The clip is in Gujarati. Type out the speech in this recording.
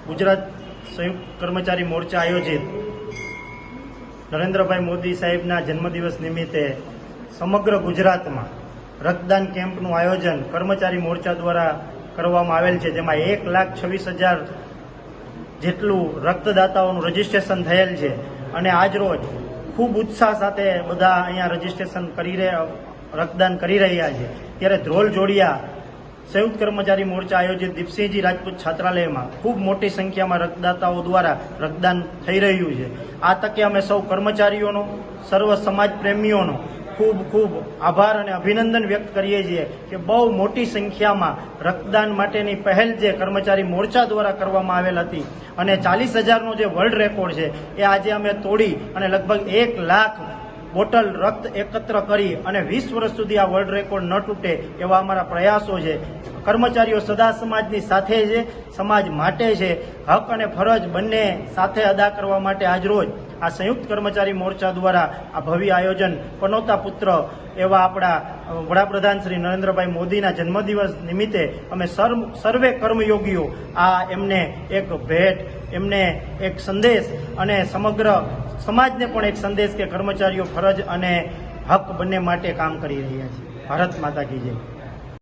ગુજરાત સંયુક્ત કર્મચારી મોરચા આયોજિત નરેન્દ્રભાઈ મોદી સાહેબના જન્મદિવસ નિમિત્તે સમગ્ર ગુજરાતમાં રક્તદાન કેમ્પનું આયોજન કર્મચારી મોરચા દ્વારા કરવામાં આવેલ છે, જેમાં 1,26,000 જેટલું રક્તદાતાઓનું રજીસ્ટ્રેશન થયેલ છે અને આજરોજ ખૂબ ઉત્સાહ સાથે બધા અહીંયા રજીસ્ટ્રેશન રક્તદાન કરી રહ્યા છે। ત્યારે ધ્રોલ જોડિયા સંયુક્ત કર્મચારી મોરચા આયોજિત દીપસિંહજી રાજપૂત છાત્રાલયમાં ખૂબ મોટી સંખ્યામાં રક્તદાતાઓ દ્વારા રક્તદાન થઈ રહ્યું છે। આ તકે અમે સૌ કર્મચારીઓનો, સર્વ સમાજ પ્રેમીઓનો ખૂબ ખૂબ આભાર અને અભિનંદન વ્યક્ત કરીએ છીએ કે બહુ મોટી સંખ્યામાં રક્તદાન માટેની પહેલ જે કર્મચારી મોરચા દ્વારા કરવામાં આવેલ હતી અને 40,000નો જે વર્લ્ડ રેકોર્ડ છે એ આજે અમે તોડી અને લગભગ 1 લાખ બોટલ રક્ત એકત્ર કરી અને 20 વર્ષ સુધી આ વર્લ્ડ રેકોર્ડ ન તૂટે એવા અમારા પ્રયાસો છે। કર્મચારીઓ સદા સમાજની સાથે છે, સમાજ માટે છે, હક અને ફરજ બંને સાથે અદા કરવા માટે આજરોજ આ સંયુક્ત કર્મચારી મોરચા દ્વારા આ ભવ્ય આયોજન પનોતા પુત્ર એવા આપણા વડાપ્રધાન શ્રી નરેન્દ્રભાઈ મોદીના જન્મદિવસ નિમિત્તે અમે સર્વે કર્મયોગીઓ આ એમને એક ભેટ, એમને એક સંદેશ અને સમગ્ર સમાજને પણ એક સંદેશ કે કર્મચારીઓ ફરજ અને હક બંને માટે કામ કરી રહ્યા છે। ભારત માતા કી જય।